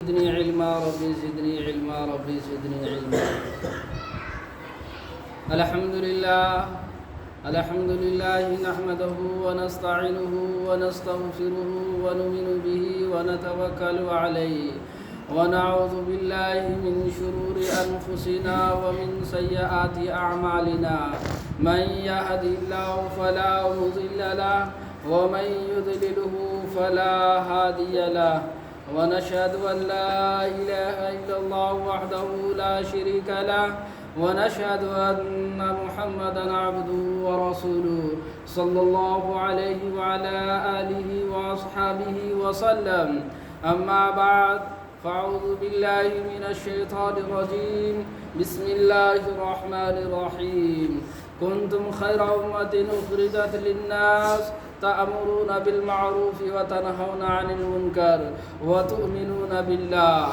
زدني علما ربي زدني علما ربي زدني علما. الحمد لله نحمده ونستعينه ونستغفره ونؤمن به ونتوكل عليه ونعوذ بالله من شرور أنفسنا ومن سيئات أعمالنا. من يهد الله فلا مضل له ومن يضلله فلا هادي له. ونشهد أن لا إله إلا الله وحده لا شريك له ونشهد أن محمدا عبده ورسوله صلى الله عليه وعلى آله وأصحابه وسلم. أما بعد فأعوذ بالله من الشيطان الرجيم. بسم الله الرحمن الرحيم. كنتم خير أمة أخرجت للناس تأمرون بالمعروف وتنهون عن المنكر وتؤمنون بالله.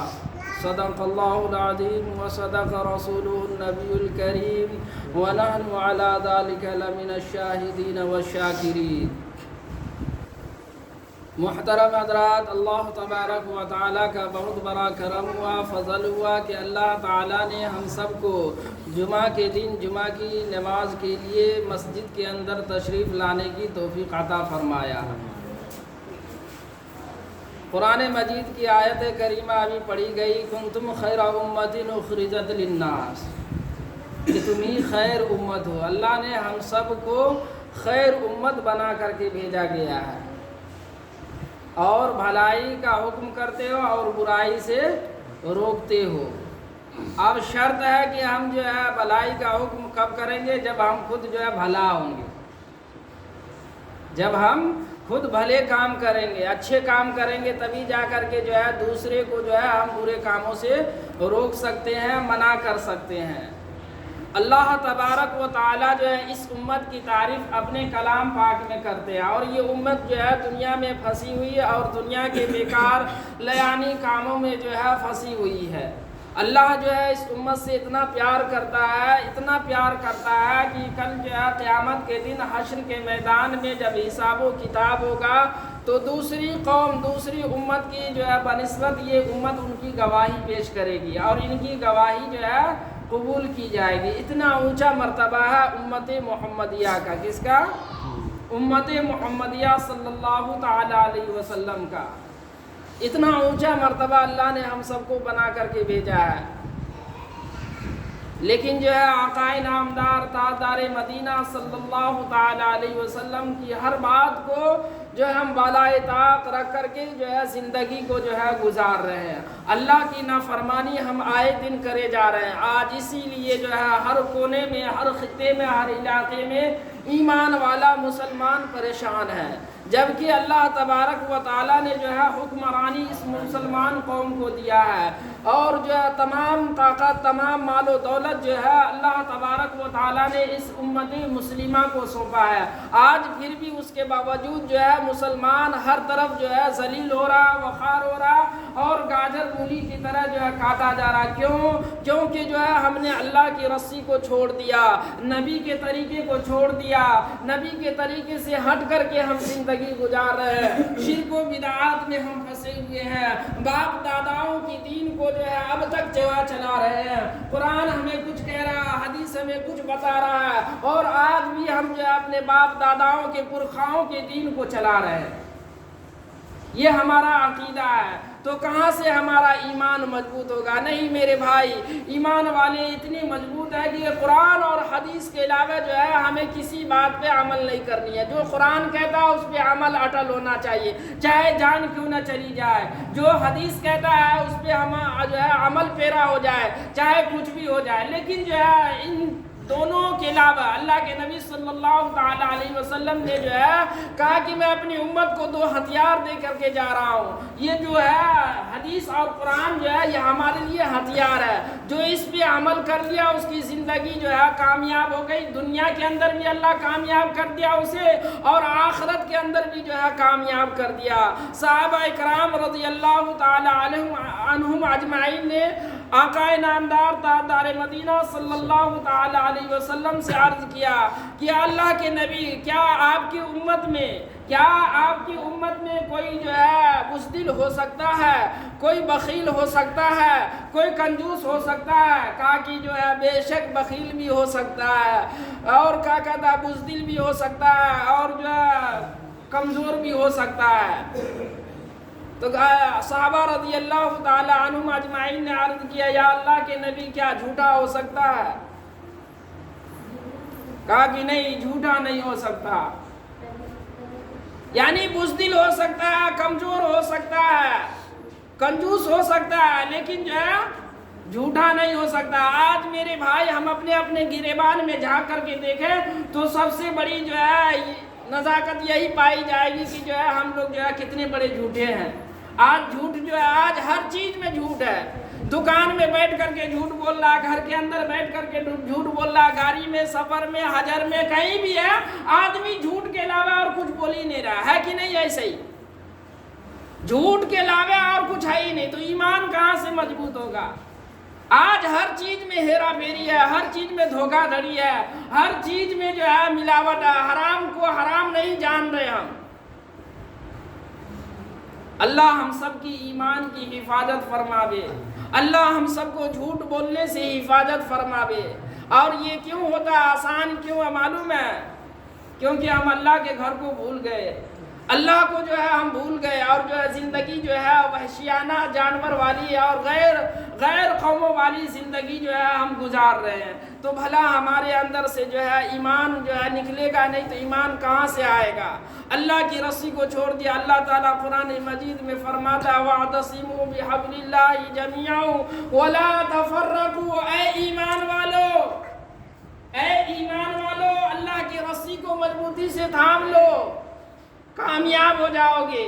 صدق الله العظيم وصدق رسوله النبي الكريم ونحن على ذلك لمن الشاهدين والشاكرين. محترم حضرات، اللہ تبارک و تعالیٰ کا بہت بڑا کرم ہوا، فضل ہوا کہ اللہ تعالیٰ نے ہم سب کو جمعہ کے دن جمعہ کی نماز کے لیے مسجد کے اندر تشریف لانے کی توفیق عطا فرمایا. قرآن مجید کی آیت کریمہ ابھی پڑھی گئی، کنتم خیر امت اخرجت للناس، کہ تم ہی خیر امت ہو. اللہ نے ہم سب کو خیر امت بنا کر کے بھیجا گیا ہے، اور بھلائی کا حکم کرتے ہو اور برائی سے روکتے ہو. اب شرط ہے کہ ہم جو ہے بھلائی کا حکم کب کریں گے؟ جب ہم خود جو ہے بھلا ہوں گے، جب ہم خود بھلے کام کریں گے، اچھے کام کریں گے، تبھی جا کر کے جو ہے دوسرے کو جو ہے ہم برے کاموں سے روک سکتے ہیں، منع کر سکتے ہیں. اللہ تبارک و تعالیٰ جو ہے اس امت کی تعریف اپنے کلام پاک میں کرتے ہیں، اور یہ امت جو ہے دنیا میں پھنسی ہوئی ہے اور دنیا کے بیکار لیانی کاموں میں جو ہے پھنسی ہوئی ہے. اللہ جو ہے اس امت سے اتنا پیار کرتا ہے، اتنا پیار کرتا ہے کہ کل جو ہے قیامت کے دن حشر کے میدان میں جب حساب و کتاب ہوگا تو دوسری قوم، دوسری امت کی جو ہے بنسبت یہ امت ان کی گواہی پیش کرے گی، اور ان کی گواہی جو ہے قبول کی جائے گی. اتنا اونچا مرتبہ ہے امت محمدیہ کا. کس کا؟ امت محمدیہ صلی اللہ تعالی علیہ وسلم کا. اتنا اونچا مرتبہ اللہ نے ہم سب کو بنا کر کے بھیجا ہے. لیکن جو ہے آقا نامدار تاجدار مدینہ صلی اللہ تعالی علیہ وسلم کی ہر بات کو جو ہے ہم بالائے طاق رکھ کر کے جو ہے زندگی کو جو ہے گزار رہے ہیں. اللہ کی نافرمانی ہم آئے دن کرے جا رہے ہیں. آج اسی لیے جو ہے ہر کونے میں، ہر خطے میں، ہر علاقے میں ایمان والا مسلمان پریشان ہے، جبکہ اللہ تبارک و تعالیٰ نے جو ہے حکمرانی اس مسلمان قوم کو دیا ہے، اور جو ہے تمام طاقت، تمام مال و دولت جو ہے اللہ تبارک و تعالیٰ نے اس امت مسلمہ کو سونپا ہے. آج پھر بھی اس کے باوجود جو ہے مسلمان ہر طرف جو ہے ذلیل ہو رہا، وقار ہو رہا، اور گاجر مولی کی طرح جو ہے کاٹا جا رہا. کیونکہ جو ہے ہم نے اللہ کی رسی کو چھوڑ دیا، نبی کے طریقے کو چھوڑ دیا، نبی کے طریقے سے ہٹ کر کے ہم زندگی گزار رہے ہیں. شرک و بدعات میں ہم پھنسے ہوئے ہیں، باپ داداؤں کی دین کو جو ہے اب تک چلا رہے ہیں. قرآن ہمیں کچھ کہہ رہا ہے، حدیث ہمیں کچھ بتا رہا ہے، اور آج بھی ہم جو ہے اپنے باپ داداؤں کے پرخاؤں کے دین کو چلا رہے ہیں. یہ ہمارا عقیدہ ہے. تو کہاں سے ہمارا ایمان مضبوط ہوگا؟ نہیں میرے بھائی، ایمان والے اتنی مضبوط ہے کہ قرآن اور حدیث کے علاوہ جو ہے ہمیں کسی بات پہ عمل نہیں کرنی ہے. جو قرآن کہتا ہے اس پہ عمل اٹل ہونا چاہیے، چاہے جان کیوں نہ چلی جائے. جو حدیث کہتا ہے اس پہ ہم جو ہے عمل پیرا ہو جائے، چاہے کچھ بھی ہو جائے. لیکن جو ہے ان دونوں کے علاوہ اللہ کے نبی صلی اللہ تعالی علیہ وسلم نے جو ہے کہا کہ میں اپنی امت کو 2 ہتھیار دے کر کے جا رہا ہوں. یہ جو ہے حدیث اور قرآن جو ہے یہ ہمارے لیے ہتھیار ہے. جو اس پہ عمل کر لیا اس کی زندگی جو ہے کامیاب ہو گئی. دنیا کے اندر بھی اللہ کامیاب کر دیا اسے، اور آخرت کے اندر بھی جو ہے کامیاب کر دیا. صحابہ کرام رضی اللہ تعالی عنہم اجمعین نے آقا نامدار تاجدار مدینہ صلی اللہ تعالی علیہ وسلم سے عرض کیا کہ اللہ کے نبی، کیا آپ کی امت میں کیا آپ کی امت میں کوئی جو ہے بزدل ہو سکتا ہے، کوئی بخیل ہو سکتا ہے، کوئی کنجوس ہو سکتا ہے؟ کہا کہ جو ہے بے شک بخیل بھی ہو سکتا ہے، اور کیا کہتا ہے بزدل بھی ہو سکتا ہے، اور جو ہے کمزور بھی ہو سکتا ہے۔ تو صحابہ رضی اللہ تعالی عنہم اجمعین نے عرض کیا یا اللہ کے نبی کیا جھوٹا ہو سکتا ہے؟ کہا کہ نہیں، جھوٹا نہیں ہو سکتا، یعنی بزدل ہو سکتا ہے، کمزور ہو سکتا ہے، کنجوس ہو سکتا ہے، لیکن جو ہے جھوٹا نہیں ہو سکتا۔ آج میرے بھائی ہم اپنے اپنے گریبان میں جھانک کر کے دیکھیں تو سب سے بڑی جو ہے نزاکت یہی پائی جائے گی کہ جو ہے ہم لوگ جو ہے کتنے بڑے جھوٹے ہیں۔ آج جھوٹ جو ہے آج ہر چیز میں جھوٹ ہے، دکان میں بیٹھ کر کے جھوٹ بول رہا، گھر کے اندر بیٹھ کر کے جھوٹ بول رہا، گاڑی میں، سفر میں، حجر میں، کہیں بھی ہے آدمی جھوٹ کے علاوہ اور کچھ بول ہی نہیں رہا ہے، کہ نہیں؟ ایسے ہی جھوٹ کے علاوہ اور کچھ ہے ہی نہیں، تو ایمان کہاں سے مضبوط ہوگا؟ آج ہر چیز میں ہیرا پھیری ہے، ہر چیز میں دھوکہ دھڑی ہے، ہر چیز میں جو ہے ملاوٹ ہے، حرام کو حرام نہیں جان رہے ہم۔ اللہ ہم سب کی ایمان کی حفاظت فرماوے، اللہ ہم سب کو جھوٹ بولنے سے حفاظت فرماوے۔ اور یہ کیوں ہوتا ہے، آسان کیوں ہے معلوم ہے؟ کیونکہ ہم اللہ کے گھر کو بھول گئے، اللہ کو جو ہے ہم بھول گئے، اور جو ہے زندگی جو ہے وحشیانہ جانور والی اور غیر قوموں والی زندگی جو ہے ہم گزار رہے ہیں۔ تو بھلا ہمارے اندر سے جو ہے ایمان جو ہے نکلے گا نہیں تو ایمان کہاں سے آئے گا؟ اللہ کی رسی کو چھوڑ دیا۔ اللہ تعالیٰ قرآن مجید میں فرماتا ہے وَاعْتَصِمُوا بِحَبْلِ اللَّهِ جَمِيعًا وَلَا تَفَرَّقُوا۔ اے ایمان والو، اے ایمان والو، اللہ کی رسی کو مضبوطی سے تھام لو، کامیاب ہو جاؤ گے۔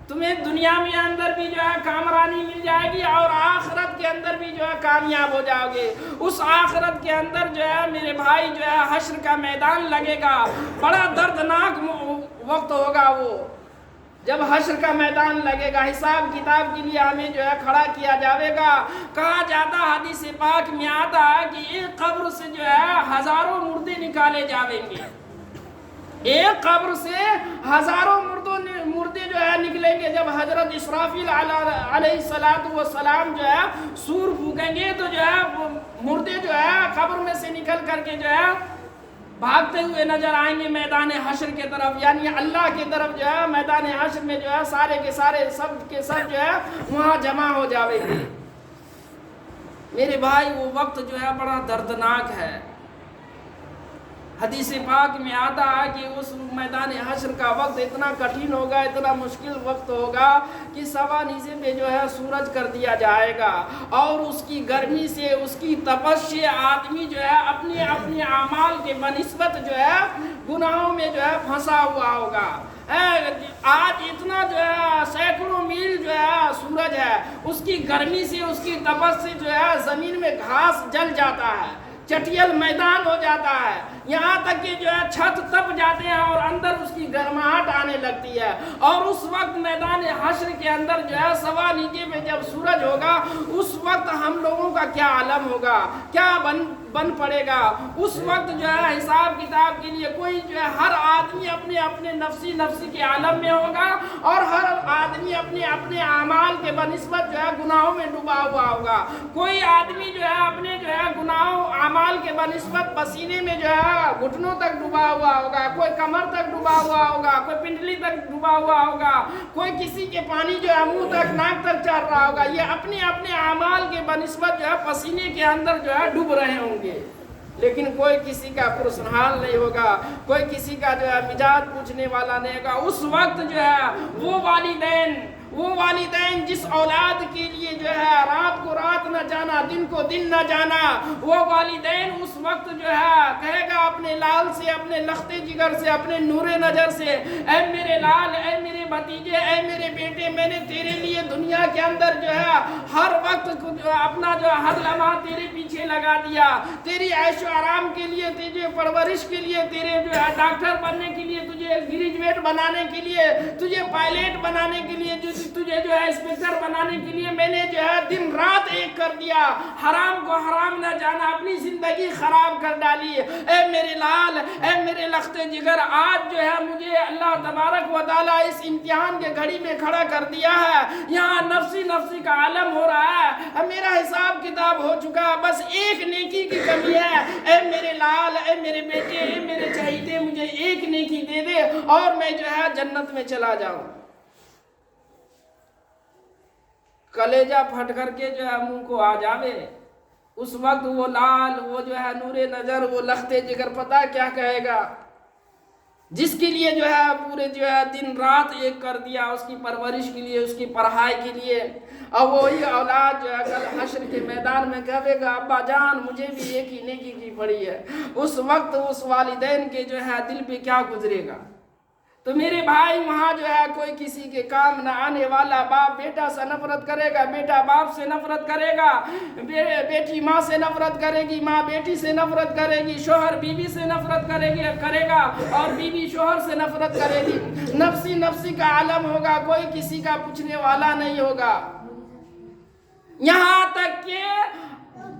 تمہیں دنیا میں اندر بھی جو ہے کامرانی مل جائے گی، اور آخرت کے اندر بھی جو ہے کامیاب ہو جاؤ گے۔ اس آخرت کے اندر جو ہے میرے بھائی جو ہے حشر کا میدان لگے گا، بڑا دردناک وقت ہوگا وہ، جب حشر کا میدان لگے گا، حساب کتاب کے لیے ہمیں جو ہے کھڑا کیا جاوے گا۔ کہا جاتا حدیث پاک میں آتا ہے کہ ایک قبر سے جو ہے ہزاروں مردے نکالے جاویں گے، ایک قبر سے ہزاروں مردے جو ہے نکلیں گے۔ جب حضرت اسرافیل علیہ السلام جو ہے سور پھونکیں گے تو جو ہے مردے جو ہے قبر میں سے نکل کر کے جو ہے بھاگتے ہوئے نظر آئیں گے میدان حشر کے طرف، یعنی اللہ کی طرف جو ہے میدان حشر میں جو ہے سارے کے سارے سب کے سب جو ہے وہاں جمع ہو جاویں گے۔ میرے بھائی وہ وقت جو ہے بڑا دردناک ہے۔ حدیث پاک میں آتا ہے کہ اس میدان حشر کا وقت اتنا کٹھن ہوگا، اتنا مشکل وقت ہوگا کہ سوا نیزے پہ جو ہے سورج کر دیا جائے گا، اور اس کی گرمی سے، اس کی تپش سے آدمی جو ہے اپنے اپنے اعمال کے بنسبت جو ہے گناہوں میں جو ہے پھنسا ہوا ہوگا۔ آج اتنا جو ہے سینکڑوں میل جو ہے سورج ہے، اس کی گرمی سے، اس کی تپش سے جو ہے زمین میں گھاس جل جاتا ہے، چٹیل میدان ہو جاتا ہے، یہاں تک کہ جو ہے چھت تپ جاتے ہیں اور اندر اس کی گرماہٹ آنے لگتی ہے۔ اور اس وقت میدان حشر کے اندر جو ہے سوا نیچے میں جب سورج ہوگا، اس وقت ہم لوگوں کا کیا عالم ہوگا، کیا بن پڑے گا۔ اس وقت جو ہے حساب کتاب کے لیے کوئی جو ہے ہر آدمی اپنے اپنے نفسی کے عالم میں ہوگا، اور ہر آدمی اپنے اپنے اعمال کے بنسبت جو ہے گناہوں میں ڈوبا ہوا ہوگا۔ کوئی آدمی جو ہے اپنے جو ہے گناہوں اعمال کے بنسبت پسینے میں جو ہے گھٹنوں تک ڈوبا ہوا ہوگا، کوئی کمر تک ڈوبا ہوا ہوگا، کوئی پنڈلی تک ڈوبا ہوا ہوگا، کوئی کسی کے پانی جو ہے منہ تک ناک تک چل رہا ہوگا۔ یہ اپنے اپنے اعمال کے بنسبت جو ہے پسینے کے اندر جو ہے ڈوب رہے ہوں گے، لیکن کوئی کسی کا پرسنحال نہیں ہوگا، کوئی کسی کا جو ہے مزاج پوچھنے والا نہیں ہوگا۔ اس وقت جو ہے وہ والدین جس اولاد کے لیے جو ہے رات کو رات نہ جانا، دن کو دن نہ جانا، وہ والدین اس وقت جو ہے کہے گا اپنے لال سے، اپنے لختے جگر سے، اپنے نور نظر سے، اے میرے لال، اے میرے بھتیجے، اے میرے بیٹے، میں نے تیرے لیے دنیا کے اندر جو ہے ہر وقت اپنا جو ہے ہر لمحہ تیرے پیچھے لگا دیا، تیری عیش و آرام کے لیے، تیرے پرورش کے لیے، تیرے جو ہے ڈاکٹر بننے کے لیے، تجھے گریجویٹ بنانے کے لیے، تجھے پائلٹ بنانے کے لیے، تجھے جو ہے انسپکٹر بنانے کے لیے میں نے جو ہے دن رات ایک کر دیا، حرام کو حرام نہ جانا، اپنی زندگی خراب کر ڈالی۔ اے میرے لال، اے میرے لخت جگر، آج جو ہے مجھے اللہ تبارک و تعالیٰ اس امتحان کے گھڑی میں کھڑا کر دیا ہے، یہاں نفسی نفسی کا عالم ہو رہا ہے، میرا حساب کتاب ہو چکا، بس ایک نیکی کی کمی ہے۔ اے میرے لال، اے میرے بیٹے، اے میرے چہیتے، مجھے ایک نیکی دے دے اور میں جو ہے جنت میں چلا جاؤں۔ کلیجہ پھٹ کر کے جو ہے منہ کو آ جاوے، اس وقت وہ لال، وہ جو ہے نور نظر، وہ لخت جگر پتہ کیا کہے گا، جس کے لیے جو ہے پورے جو ہے دن رات ایک کر دیا، اس کی پرورش کے لیے، اس کی پڑھائی کے لیے، اور وہی اولاد جو ہے کل حشر کے میدان میں کہے گا ابا جان مجھے بھی ایک ہی نیکی کی پڑی ہے، اس وقت اس والدین کے جو ہے دل پہ کیا گزرے گا۔ تو میرے بھائی، وہاں جو ہے کوئی کسی کے کام نہ آنے والا، باپ بیٹا سے نفرت کرے گا، بیٹا باپ سے نفرت کرے گا، بیٹی ماں سے نفرت کرے گی، ماں بیٹی سے نفرت کرے گی، شوہر بیوی سے نفرت کرے گا اور بیوی شوہر سے نفرت کرے گی، نفسی نفسی کا عالم ہوگا، کوئی کسی کا پوچھنے والا نہیں ہوگا۔ یہاں تک کہ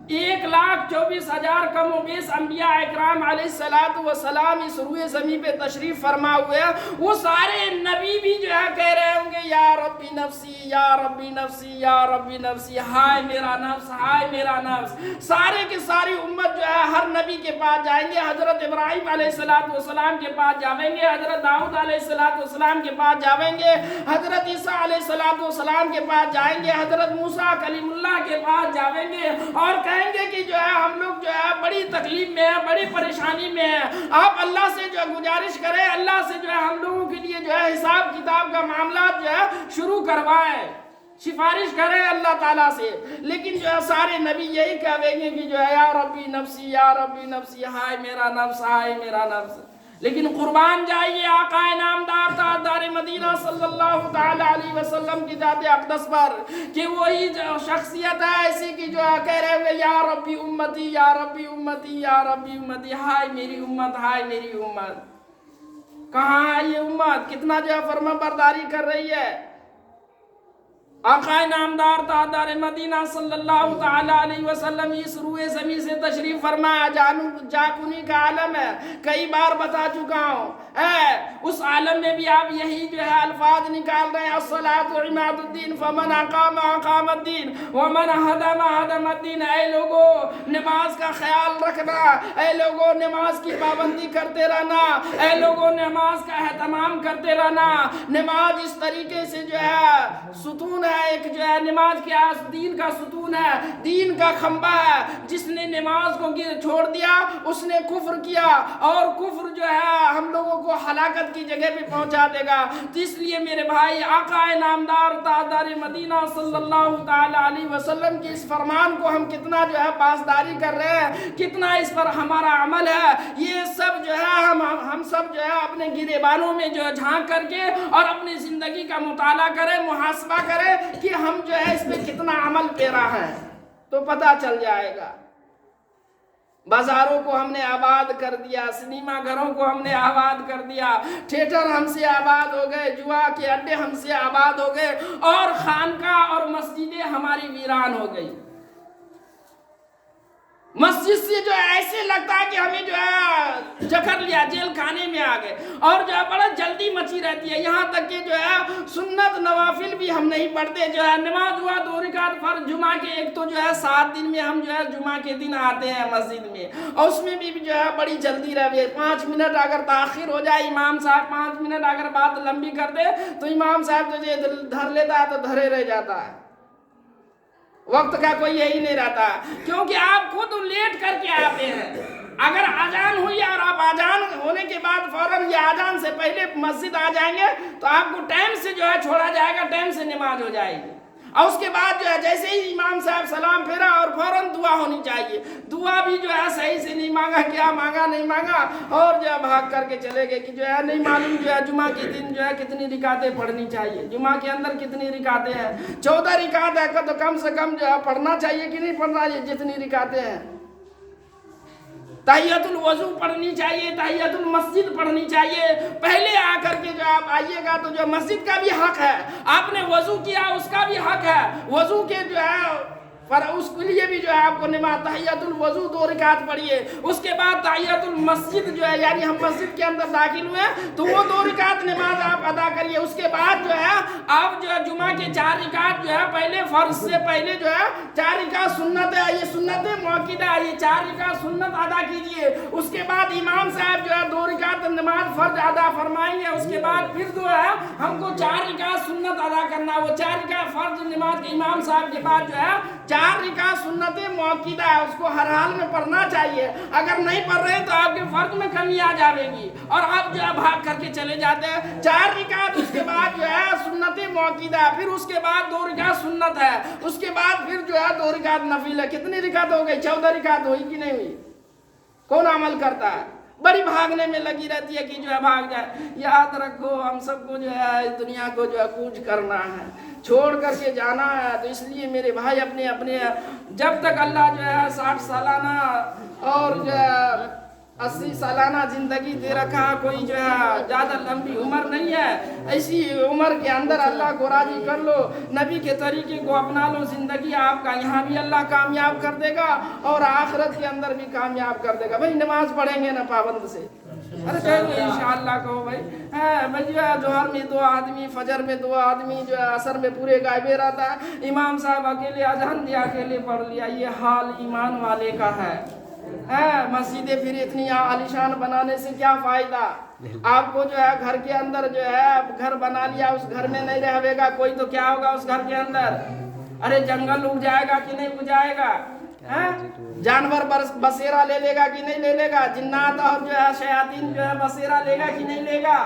1,24,000 کم و بیش انبیاء اکرام علیہ السلام اس روئے زمین پہ تشریف فرما ہوئے ہیں، وہ سارے نبی بھی جو ہے کہہ رہے ہوں گے یا ربی نفسی، یا ربی نفسی، یا ربی نفسی، ہائے میرا نفس، ہائے میرا نفس۔ سارے کی ساری امت جو ہے ہر نبی کے پاس جائیں گے، حضرت ابراہیم علیہ السلام کے پاس جاویں گے، حضرت داؤد علیہ السلام کے پاس جاویں گے، حضرت عیسیٰ علیہ السلام کے پاس جائیں گے، حضرت موسیٰ کلیم اللہ کے پاس جاویں گے اور کہیں گے کہ جو ہے ہم لوگ جو ہے بڑی تکلیف میں ہیں، بڑی پریشانی میں ہیں، آپ اللہ سے جو ہے گزارش کریں، اللہ سے جو ہے ہم لوگوں کے لیے جو ہے حساب کتاب کا معاملات جو ہے شروع کروائیں، سفارش کریں اللہ تعالیٰ سے۔ لیکن جو ہے سارے نبی یہی کہیں گے کہ جو ہے یا ربی نفسی، یا ربی نفسی، ہائے میرا نفس، ہائے میرا نفس۔ لیکن قربان جائیے آقا نامدار تاجدار مدینہ صلی اللہ تعالی علیہ وسلم کی ذات اقدس پر کہ وہی شخصیت ہے ایسی کی جو کہہ رہے ہوئے یا ربی امتی، یا ربی امتی، یا ربی امتی، ہائے میری امت، ہائے میری امت۔ کہاں ہے یہ امت؟ کتنا جو ہے فرما برداری کر رہی ہے؟ آقا نامدار تاجدار مدینہ صلی اللہ تعالی علیہ وسلم اس روئے زمین سے تشریف فرمایا، جاکنی کا عالم ہے، کئی بار بتا چکا ہوں، اس عالم میں بھی آپ یہی جو ہے الفاظ نکال رہے ہیں، الصلاۃ عماد الدین فمن اقام اقام الدین ومن ہدم ہدم الدین۔ اے لوگو نماز کا خیال رکھنا، اے لوگو نماز کی پابندی کرتے رہنا، اے لوگو نماز کا اہتمام کرتے رہنا۔ نماز اس طریقے سے جو ہے ستون ہے، ایک جو ہے نماز کے دین کا ستون ہے، دین کا کھمبا ہے، جس نے نماز کو چھوڑ دیا اس نے کفر کیا، اور کفر جو ہے ہم لوگوں کو ہلاکت کی جگہ پہ پہنچا دے گا۔ تو اس لیے میرے بھائی آقا نامدار تاجدار مدینہ صلی اللہ تعالی علیہ وسلم کی اس فرمان کو ہم کتنا جو ہے پاسداری کر رہے ہیں، کتنا اس پر ہمارا عمل ہے، یہ سب جو ہے ہم سب جو ہے اپنے گریبانوں میں جو ہے جھانک کر کے اور اپنی زندگی کا مطالعہ کریں، محاسبہ کریں کہ ہم جو ہے اس پہ کتنا عمل پیرا ہے، تو پتہ چل جائے گا۔ بازاروں کو ہم نے آباد کر دیا، سنیما گھروں کو ہم نے آباد کر دیا، تھیٹر ہم سے آباد ہو گئے، جوا کے اڈے ہم سے آباد ہو گئے، اور خانقاہ اور مسجدیں ہماری ویران ہو گئی۔ مسجد سے جو ہے ایسے لگتا ہے کہ ہمیں جو ہے جکڑ لیا، جیل خانے میں آ گئے، اور جو ہے بڑا جلدی مچی رہتی ہے، یہاں تک کہ جو ہے سنت نوافل بھی ہم نہیں پڑھتے، جو ہے نماز ہوا 2 رکعت فرض جمعہ کے، ایک تو جو ہے 7 دن میں ہم جو ہے جمعہ کے دن آتے ہیں مسجد میں، اور اس میں بھی جو ہے بڑی جلدی رہی ہے، 5 منٹ اگر تاخیر ہو جائے، امام صاحب 5 منٹ اگر بات لمبی کر دے تو امام صاحب جو دھر لیتا ہے تو دھرے رہ جاتا ہے، وقت کا کوئی یہی نہیں رہتا، کیونکہ آپ خود لیٹ کر کے آتے ہیں۔ اگر آذان ہوئی اور آپ آذان ہونے کے بعد فوراً یا آذان سے پہلے مسجد آ جائیں گے تو آپ کو ٹائم سے جو ہے چھوڑا جائے گا، ٹائم سے نماز ہو جائے گی، اور اس کے بعد جو ہے جیسے ہی امام صاحب سلام پھیرا اور فوراً دعا ہونی چاہیے، دعا بھی جو ہے صحیح سے نہیں مانگا، کیا مانگا نہیں مانگا، اور جو ہے بھاگ کر کے چلے گئے کہ جو ہے نہیں معلوم جو ہے جمعہ کے دن جو ہے کتنی رکعتیں پڑھنی چاہیے، جمعہ کے اندر کتنی رکعتیں ہیں، 14 رکعت ہے تو کم سے کم جو ہے پڑھنا چاہیے کہ نہیں پڑھنا چاہیے جتنی رکعتیں ہیں۔ تحیت الوضو پڑھنی چاہیے، تحیت المسجد پڑھنی چاہیے، پہلے آ کر کے جو آپ آئیے گا تو جو مسجد کا بھی حق ہے، آپ نے وضو کیا اس کا بھی حق ہے، وضو کے جو ہے پر اس کے لیے بھی جو ہے آپ کو نماز تحیۃ الوضو 2 رکعت پڑھیے، اس کے بعد تحیۃ المسجد جو ہے یعنی ہم مسجد کے اندر داخل ہوئے تو وہ 2 رکعت نماز آپ ادا کریے، اس کے بعد جو ہے آپ جو ہے جمعہ کے 4 رکعت جو ہے پہلے فرض سے پہلے جو ہے 4 رکعت سنت ہے، یہ سنت موقدہ ہے، یہ 4 رکعت سنت ادا کیجئے، اس کے بعد امام صاحب جو ہے 2 رکعت نماز فرض ادا فرمائیں گے، اس کے بعد پھر جو ہے ہم کو 4 رکعت سنت ادا کرنا، وہ 4 رکعت فرض نماز کے امام صاحب کے بعد جو ہے 4 رکعت سنت موقدہ ہے، اس کو ہر حال میں پڑھنا چاہیے، اگر نہیں پڑھ رہے تو آپ کے فرض میں کمی آ جائے گی اور آپ جو ہے بھاگ کر کے چلے جاتے ہیں۔ 4 رکعت اس کے بعد جو ہے سنت موقدہ ہے، پھر اس کے بعد 2 رکعت سنت ہے، اس کے بعد پھر جو ہے 2 رکعت نفل ہے، کتنی رکعت ہو گئی؟ 14 رکعت ہوئی کہ نہیں ہوئی؟ کون عمل کرتا ہے؟ بڑی بھاگنے میں لگی رہتی ہے کہ جو ہے بھاگ جائے۔ یاد رکھو ہم سب کو جو ہے اس دنیا کو جو ہے کوچ کرنا ہے، چھوڑ کر کے جانا ہے، تو اس لیے میرے بھائی اپنے جب تک اللہ جو ہے 60 سالانہ اور جو ہے 80 سالانہ زندگی دے رکھا، کوئی جو ہے زیادہ لمبی عمر نہیں ہے، ایسی عمر کے اندر اللہ کو راضی کر لو، نبی کے طریقے کو اپنا لو، زندگی آپ کا یہاں بھی اللہ کامیاب کر دے گا اور آخرت کے اندر بھی کامیاب کر دے گا۔ بھائی نماز پڑھیں گے نا پابند سے؟ ارے کہو انشاءاللہ کہو بھائی۔ بھائی جو ہے ظہر میں 2 آدمی، فجر میں 2 آدمی، جو ہے عصر میں پورے غائبے رہتا ہے، امام صاحب اکیلے اذان دیا اکیلے پڑھ لیا، یہ حال ایمان والے کا ہے۔ مسجدیں پھر اتنی عالیشان بنانے سے کیا فائدہ؟ آپ کو جو ہے گھر کے اندر جو ہے گھر بنا لیا، اس گھر میں نہیں رہے گا کوئی تو کیا ہوگا اس گھر کے اندر؟ ارے جنگل اگ جائے گا کہ نہیں اگ جائے گا؟ جانور بسیرا لے لے گا کہ نہیں لے لے گا؟ جنات اور جو ہے شیاطین جو ہے بسیرا لے گا کہ نہیں لے گا؟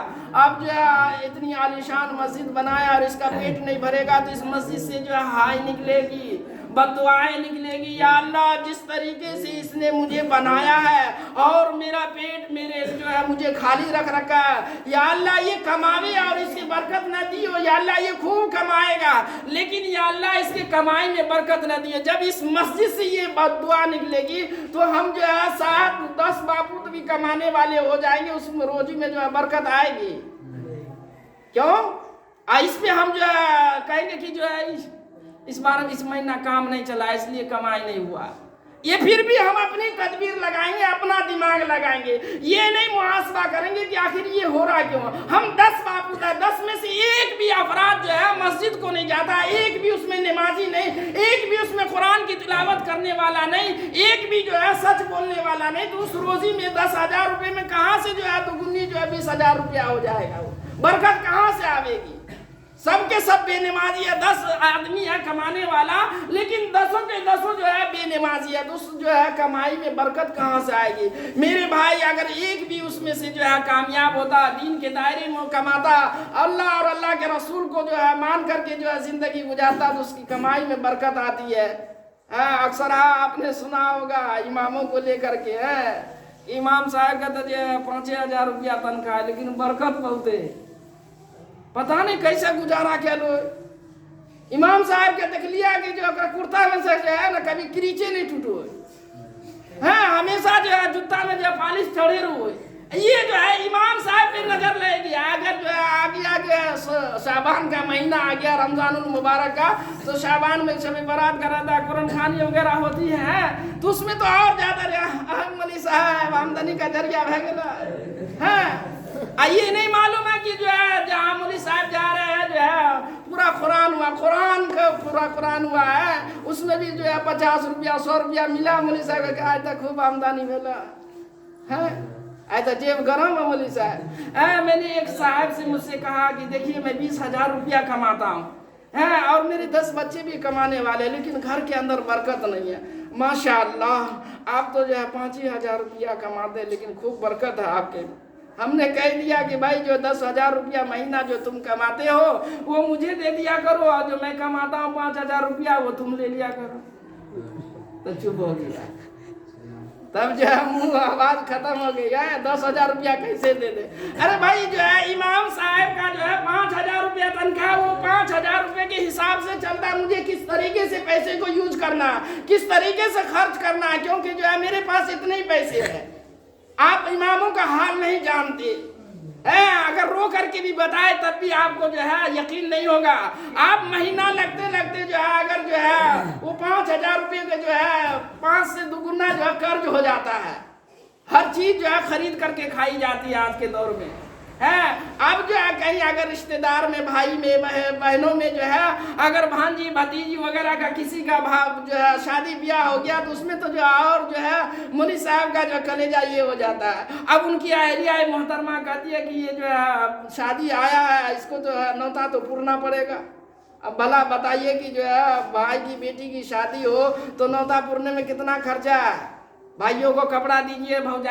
اب جو ہے اتنی عالیشان مسجد بنایا اور اس کا پیٹ نہیں بھرے گا تو اس مسجد سے جو ہے ہائی نکلے گی، بد دعائیں نکلے گی۔ یا اللہ جس طریقے سے اس نے مجھے بنایا ہے اور میرا پیٹ میرے جو ہے مجھے خالی رکھ رکھا ہے، یا اللہ یہ کماوے اور اس کی برکت نہ دیو، یا اللہ یہ خوب کمائے گا لیکن یا اللہ اس کے کمائی میں برکت نہ دیے۔ جب اس مسجد سے یہ بد دعا نکلے گی تو ہم جو ہے 7-10 باپوت بھی کمانے والے ہو جائیں گے، اس میں روزی میں جو ہے برکت آئے گی۔ کیوں؟ اس پہ ہم جو ہے کہیں گے کہ جو ہے اس بار اس مہینہ کام نہیں چلا اس لیے کمائی نہیں ہوا، یہ پھر بھی ہم اپنی تدبیر لگائیں گے، اپنا دماغ لگائیں گے، یہ نہیں محاسبہ کریں گے کہ آخر یہ ہو رہا کیوں۔ ہم 10 باپوت ہیں، 10 میں سے ایک بھی افراد جو ہے مسجد کو نہیں جاتا، ایک بھی اس میں نمازی نہیں، ایک بھی اس میں قرآن کی تلاوت کرنے والا نہیں، ایک بھی جو ہے سچ بولنے والا نہیں، تو اس روزی میں 10,000 روپے میں کہاں سے جو ہے دگنی جو ہے 20,000 روپیہ ہو جائے گا؟ برکت کہاں سے آئے گی؟ سب کے سب بے نمازی ہے، 10 آدمی ہے کمانے والا لیکن 10 کے 10 جو ہے بے نمازی ہے، تو اس جو ہے کمائی میں برکت کہاں سے آئے گی؟ میرے بھائی اگر ایک بھی اس میں سے جو ہے کامیاب ہوتا، دین کے دائرے میں کماتا، اللہ اور اللہ کے رسول کو جو ہے مان کر کے جو ہے زندگی گزارتا، تو اس کی کمائی میں برکت آتی ہے۔ اکثر آپ نے سنا ہوگا اماموں کو لے کر کے، امام صاحب کا تو جو ہے 5,000 روپیہ تنخواہ ہے لیکن برکت بہت ہے، پتہ نہیں کیسے گزارا کیا لوگ۔ امام صاحب کے دیکھ لیا کہ جو کرتا میں سے جو ہے نا کبھی کریچے نہیں ٹوٹو ہے، ہمیشہ جو ہے جوتا میں جو ہے پالش چڑھے رہو۔ یہ جو ہے امام صاحب پہ نظر لے گیا، اگر جو ہے آگے شعبان کا مہینہ آ گیا، رمضان المبارک کا، تو شعبان میں شب برات کا رہتا ہے، قرآن خوانی وغیرہ ہوتی ہے، تو اس میں تو اور زیادہ ملی صاحب آمدنی کا ذریعہ بہ گیا ہے۔ یہ نہیں معلوم ہے کہ جو ہے جہاں مولوی صاحب جا رہے ہیں جو ہے پورا قرآن ہوا، پورا قرآن ہوا ہے، اس میں بھی جو ہے 50 روپیہ 100 روپیہ ملا مولوی صاحب کا، آج تک خوب آمدنی ملا ہے، ایسا جیب گرم ہے مولوی صاحب۔ میں نے ایک صاحب سے مجھ سے کہا کہ دیکھیے میں 20,000 روپیہ کماتا ہوں اور میرے 10 بچے بھی کمانے والے، لیکن گھر کے اندر برکت نہیں ہے۔ ماشاءاللہ آپ تو جو ہے 5,000 روپیہ کماتے لیکن خوب برکت ہے آپ کے۔ ہم نے کہہ دیا کہ بھائی جو 10,000 روپیہ مہینہ جو تم کماتے ہو وہ مجھے دے دیا کرو، اور جو میں کماتا ہوں 5,000 روپیہ وہ تم لے لیا کرو۔ تو چپ ہو گیا، تب جو ہے منہ آواز ختم ہو گئی ہے، 10,000 روپیہ کیسے دے دے؟ ارے بھائی جو ہے امام صاحب کا جو ہے 5,000 روپیہ تنخواہ، وہ 5,000 روپے کے حساب سے چلتا ہے، مجھے کس طریقے سے پیسے کو یوز کرنا، کس طریقے سے خرچ کرنا ہے، کیونکہ جو ہے میرے پاس اتنے ہی پیسے ہیں۔ آپ اماموں کا حال نہیں جانتے، اگر رو کر کے بھی بتائے تب بھی آپ کو جو ہے یقین نہیں ہوگا۔ آپ مہینہ لگتے لگتے جو ہے اگر جو ہے وہ 5,000 روپے کا جو ہے 5 سے دوگنا جو ہے قرض ہو جاتا ہے. ہر چیز جو ہے خرید کر کے کھائی جاتی ہے آج کے دور میں ہے. اب جو ہے کہیں اگر رشتہ دار میں بھائی میں بہنوں میں جو ہے اگر بھانجی بھتیجی وغیرہ کا کسی کا جو ہے شادی بیاہ ہو گیا تو اس میں تو جو اور جو ہے مولوی صاحب کا جو کلیجہ یہ ہو جاتا ہے. اب ان کی اہلیہ محترمہ کہتی ہے کہ یہ جو ہے شادی آیا ہے اس کو تو نوتا تو پورنا پڑے گا. اب بھلا بتائیے کہ جو ہے بھائی کی بیٹی کی شادی ہو تو نوتا پورنے میں کتنا خرچہ ہے. بھائیوں کو کپڑا دیجئے، بھوجائی